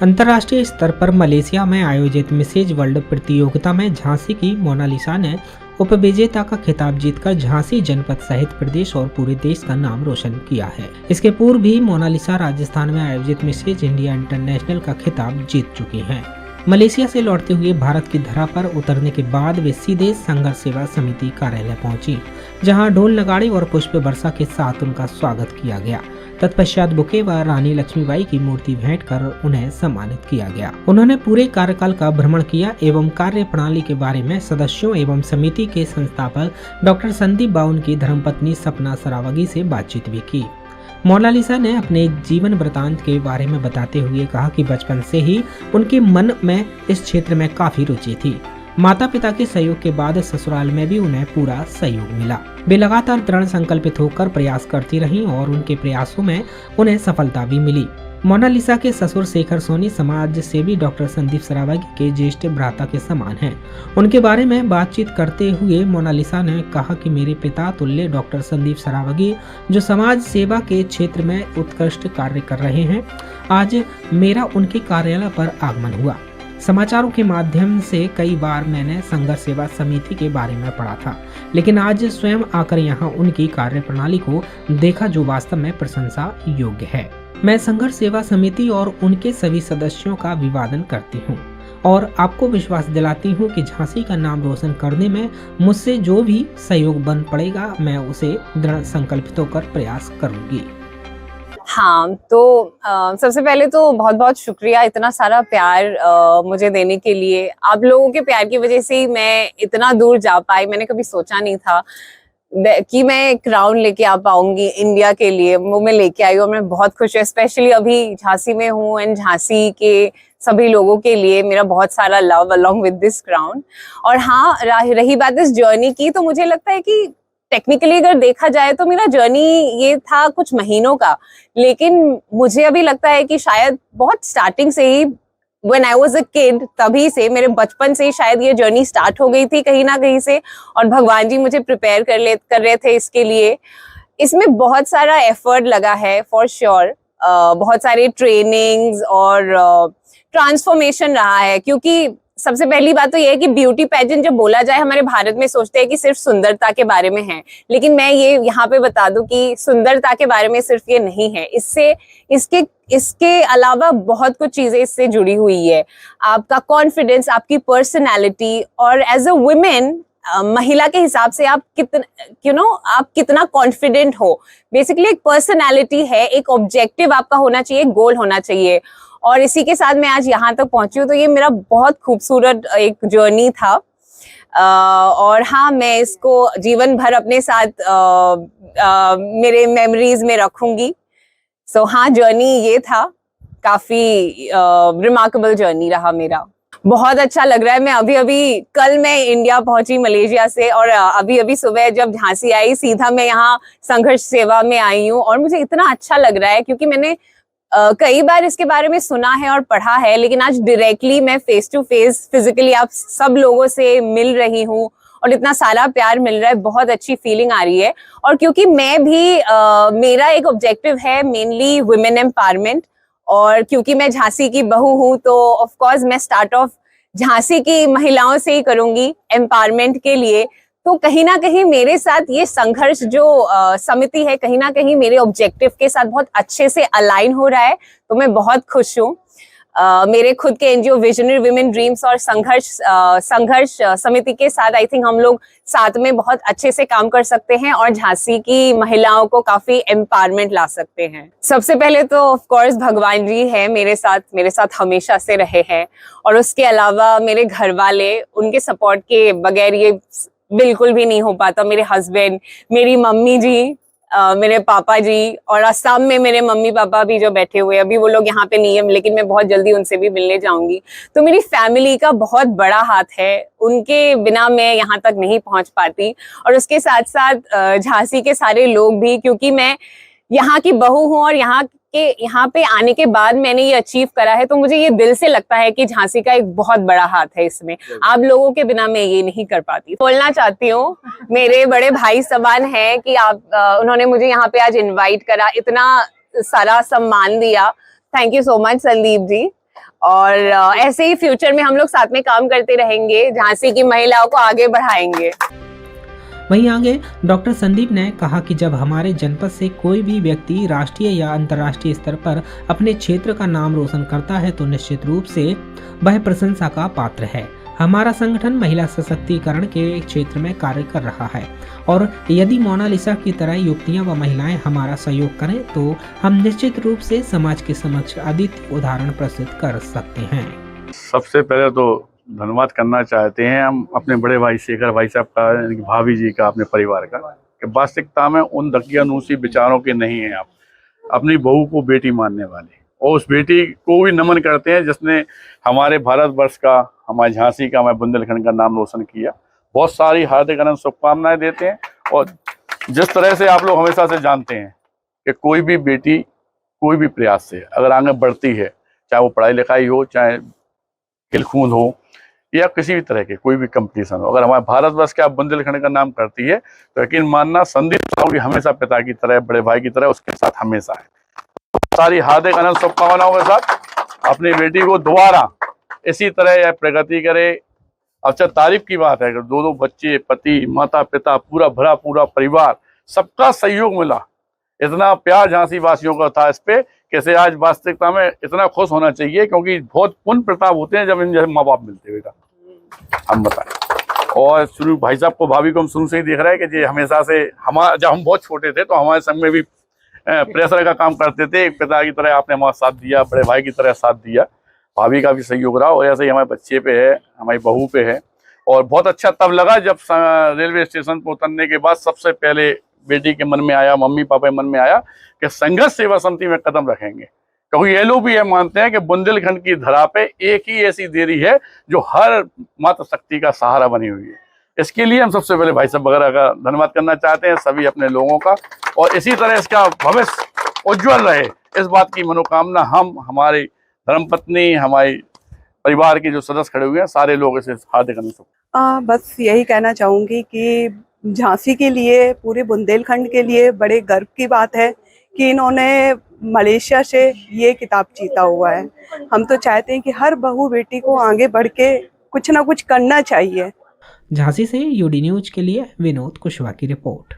अंतर्राष्ट्रीय स्तर पर मलेशिया में आयोजित मिसेज वर्ल्ड प्रतियोगिता में झांसी की मोनालिसा ने उपविजेता का खिताब जीतकर झांसी जनपद सहित प्रदेश और पूरे देश का नाम रोशन किया है। इसके पूर्व भी मोनालिसा राजस्थान में आयोजित मिसेज इंडिया इंटरनेशनल का खिताब जीत चुकी हैं। मलेशिया से लौटते हुए भारत की धरा पर उतरने के बाद वे सीधे संघर्ष सेवा समिति कार्यालय पहुंची, जहां ढोल नगाड़े और पुष्प वर्षा के साथ उनका स्वागत किया गया। तत्पश्चात बुके व रानी लक्ष्मीबाई की मूर्ति भेंट कर उन्हें सम्मानित किया गया। उन्होंने पूरे कार्यकाल का भ्रमण किया एवं कार्य प्रणाली के बारे में सदस्यों एवं समिति के संस्थापक डॉक्टर संदीप बाउन की धर्मपत्नी सपना सरावगी से बातचीत भी की। मोनालिसा ने अपने जीवन वृतांत के बारे में बताते हुए कहा कि बचपन से ही उनके मन में इस क्षेत्र में काफी रुचि थी। माता पिता के सहयोग के बाद ससुराल में भी उन्हें पूरा सहयोग मिला। वे लगातार दृढ़ संकल्पित होकर प्रयास करती रहीं और उनके प्रयासों में उन्हें सफलता भी मिली। मोनालिसा के ससुर शेखर सोनी समाज सेवी डॉक्टर संदीप सरावगी के ज्येष्ठ भ्राता के समान हैं। उनके बारे में बातचीत करते हुए मोनालिसा ने कहा कि मेरे पिता तुल्य डॉक्टर संदीप सरावगी, जो समाज सेवा के क्षेत्र में उत्कृष्ट कार्य कर रहे हैं, आज मेरा उनके कार्यालय पर आगमन हुआ। समाचारों के माध्यम से कई बार मैंने संघर्ष सेवा समिति के बारे में पढ़ा था, लेकिन आज स्वयं आकर यहाँ उनकी कार्य प्रणाली को देखा, जो वास्तव में प्रशंसा योग्य है। मैं संघर्ष सेवा समिति और उनके सभी सदस्यों का अभिवादन करती हूँ और आपको विश्वास दिलाती हूँ कि झांसी का नाम रोशन करने में मुझसे जो भी सहयोग बन पड़ेगा, मैं उसे दृढ़ संकल्पित होकर प्रयास करूंगी। हाँ, तो सबसे पहले तो बहुत बहुत शुक्रिया इतना सारा प्यार मुझे देने के लिए। आप लोगों के प्यार की वजह से ही मैं इतना दूर जा पाई। मैंने कभी सोचा नहीं था कि मैं क्राउन लेके आ पाऊंगी इंडिया के लिए। वो मैं लेके आई और मैं बहुत खुश हूँ। स्पेशली अभी झांसी में हूँ एंड झांसी के सभी लोगों के लिए मेरा बहुत सारा love along with this crown. और हाँ, रही बात इस जर्नी की, तो मुझे लगता है कि टेक्निकली अगर देखा जाए तो मेरा जर्नी ये था कुछ महीनों का, लेकिन मुझे अभी लगता है कि शायद बहुत स्टार्टिंग से ही, when I was a kid, तभी से, मेरे बचपन से ही शायद ये जर्नी स्टार्ट हो गई थी कहीं ना कहीं से, और भगवान जी मुझे प्रिपेयर कर रहे थे इसके लिए। इसमें बहुत सारा एफर्ट लगा है फॉर श्योर। बहुत सारे ट्रेनिंग्स और ट्रांसफॉर्मेशन रहा है, क्योंकि सबसे पहली बात तो ये है कि ब्यूटी पेजेंट जब बोला जाए हमारे भारत में सोचते हैं कि सिर्फ सुंदरता के बारे में है, लेकिन मैं ये यहाँ पे बता दूं कि सुंदरता के बारे में सिर्फ ये नहीं है। इसके अलावा बहुत कुछ चीजें इससे जुड़ी हुई है। आपका कॉन्फिडेंस, आपकी पर्सनैलिटी, और एज अ वुमेन, महिला के हिसाब से आप कितना कॉन्फिडेंट हो। बेसिकली एक पर्सनैलिटी है, एक ऑब्जेक्टिव आपका होना चाहिए, गोल होना चाहिए। और इसी के साथ मैं आज यहाँ तक पहुंची हूँ, तो ये मेरा बहुत खूबसूरत एक जर्नी था। और हाँ, मैं इसको जीवन भर अपने साथ मेरे मेमोरीज में रखूंगी। सो हाँ, जर्नी ये था, काफी रिमार्केबल जर्नी रहा मेरा। बहुत अच्छा लग रहा है। मैं कल मैं इंडिया पहुंची मलेशिया से, और अभी सुबह जब झांसी आई, सीधा मैं यहाँ संघर्ष सेवा में आई हूँ। और मुझे इतना अच्छा लग रहा है क्योंकि मैंने कई बार इसके बारे में सुना है और पढ़ा है, लेकिन आज डायरेक्टली मैं फेस टू फेस फिजिकली आप सब लोगों से मिल रही हूँ और इतना सारा प्यार मिल रहा है। बहुत अच्छी फीलिंग आ रही है। और क्योंकि मैं भी मेरा एक ऑब्जेक्टिव है मेनली वुमेन एम्पावरमेंट, और क्योंकि मैं झांसी की बहू हूँ, तो ऑफ कोर्स मैं स्टार्ट ऑफ झांसी की महिलाओं से ही करूंगी एम्पावरमेंट के लिए। तो कहीं ना कहीं मेरे साथ ये संघर्ष जो समिति है, कहीं ना कहीं मेरे ऑब्जेक्टिव के साथ बहुत अच्छे से अलाइन हो रहा है, तो मैं बहुत खुश हूँ। मेरे खुद के एनजीओ विजनरी विमेन ड्रीम्स और संघर्ष समिति के साथ आई थिंक हम लोग साथ में बहुत अच्छे से काम कर सकते हैं और झांसी की महिलाओं को काफी एम्पावरमेंट ला सकते हैं। सबसे पहले तो ऑफ कोर्स भगवान जी है मेरे साथ हमेशा से रहे हैं, और उसके अलावा मेरे घर वाले, उनके सपोर्ट के बगैर ये बिल्कुल भी नहीं हो पाता। मेरे हस्बैंड, मेरी मम्मी जी, मेरे पापा जी, और असम में मेरे मम्मी पापा भी जो बैठे हुए, अभी वो लोग यहाँ पे नहीं है, लेकिन मैं बहुत जल्दी उनसे भी मिलने जाऊंगी। तो मेरी फैमिली का बहुत बड़ा हाथ है, उनके बिना मैं यहाँ तक नहीं पहुंच पाती। और उसके साथ साथ झांसी के सारे लोग भी, क्योंकि मैं यहाँ की बहू हूँ और यहाँ पे आने के बाद मैंने ये अचीव करा है, तो मुझे ये दिल से लगता है कि झांसी का एक बहुत बड़ा हाथ है इसमें। आप लोगों के बिना मैं ये नहीं कर पाती। बोलना चाहती हूँ, मेरे बड़े भाई समान है कि उन्होंने मुझे यहाँ पे आज इनवाइट करा, इतना सारा सम्मान दिया। Thank you so much Sandeep ji. और ऐसे ही फ्यूचर में हम लोग साथ में काम करते रहेंगे, झांसी की महिलाओं को आगे बढ़ाएंगे। वहीं आगे डॉक्टर संदीप ने कहा कि जब हमारे जनपद से कोई भी व्यक्ति राष्ट्रीय या अंतर्राष्ट्रीय स्तर पर अपने क्षेत्र का नाम रोशन करता है तो निश्चित रूप से वह प्रशंसा का पात्र है। हमारा संगठन महिला सशक्तिकरण के क्षेत्र में कार्य कर रहा है और यदि मोनालिसा की तरह युवतियां व महिलाएं हमारा सहयोग करें तो हम निश्चित रूप से समाज के समक्ष अद्वितीय उदाहरण प्रस्तुत कर सकते हैं। सबसे पहले तो धन्यवाद करना चाहते हैं हम अपने बड़े भाई शेखर भाई साहब का, यानी कि भाभी जी का, अपने परिवार का, कि वास्तविकता में उन दकियानूसी विचारों के नहीं हैं। आप अपनी बहू को बेटी मानने वाले और उस बेटी को भी नमन करते हैं जिसने हमारे भारतवर्ष का, हमारे झांसी का, हमारे बुंदेलखंड का नाम रोशन किया। बहुत सारी हार्दिक अनंत शुभकामनाएं देते हैं। और जिस तरह से आप लोग हमेशा से जानते हैं कि कोई भी बेटी कोई भी प्रयास से अगर आगे बढ़ती है, चाहे वो पढ़ाई लिखाई हो, चाहे खेलकूद हो या किसी भी तरह के कोई भी कंपटीशन हो, अगर हमारे भारतवर्ष के आप बुंदेलखंड का नाम करती है तो यकीन मानना संदीप साहब भी हमेशा पिता की तरह, बड़े भाई की तरह उसके साथ हमेशा है। सारी हार्दिक अनंत शुभकामनाओं के साथ अपनी बेटी को दोबारा इसी तरह यह प्रगति करे। अच्छा, तारीफ की बात है कि दो बच्चे, पति, माता पिता, पूरा भरा पूरा परिवार, सबका सहयोग मिला। इतना प्यार झांसी वासियों का था इस पे, कैसे आज वास्तविकता में इतना खुश होना चाहिए, क्योंकि बहुत पुण्य प्रताप होते हैं जब इन जैसे माँ बाप मिलते बेटा, हम बताएं। और शुरू भाई साहब को, भाभी को हम शुरू से ही देख रहे हैं कि ये हमेशा से जब हम बहुत छोटे थे तो हमारे संग में भी प्रेशर का काम करते थे। एक पिता की तरह आपने हमारा साथ दिया, बड़े भाई की तरह साथ दिया, भाभी का भी सहयोग रहा। और ऐसे ही हमारे बच्चे पे है, हमारी बहू पे है। और बहुत अच्छा तब लगा जब रेलवे स्टेशन पर उतरने के बाद सबसे पहले बेटी के मन में आया, मम्मी पापा के मन में आया कि संघर्ष सेवा समिति में कदम रखेंगे, क्योंकि ये लोग भी ये मानते हैं कि बुंदेलखंड की धरा पे एक ही ऐसी देरी है जो हर मातृ शक्ति का सहारा बनी हुई है। इसके लिए हम सबसे पहले भाई साहब वगैरह का धन्यवाद करना चाहते हैं, सभी अपने लोगों का। और इसी तरह इसका भविष्य उज्जवल रहे, इस बात की मनोकामना हम, हमारी धर्मपत्नी, हमारे परिवार के जो सदस्य खड़े हुए हैं, सारे लोग इसे हार्दिक अभिनंदन। बस यही कहना चाहूँगी कि झांसी के लिए, पूरे बुंदेलखंड के लिए बड़े गर्व की बात है कि इन्होंने मलेशिया से ये खिताब जीता हुआ है। हम तो चाहते हैं कि हर बहू बेटी को आगे बढ़ के कुछ ना कुछ करना चाहिए। झांसी से यूडी न्यूज के लिए विनोद कुशवाहा की रिपोर्ट।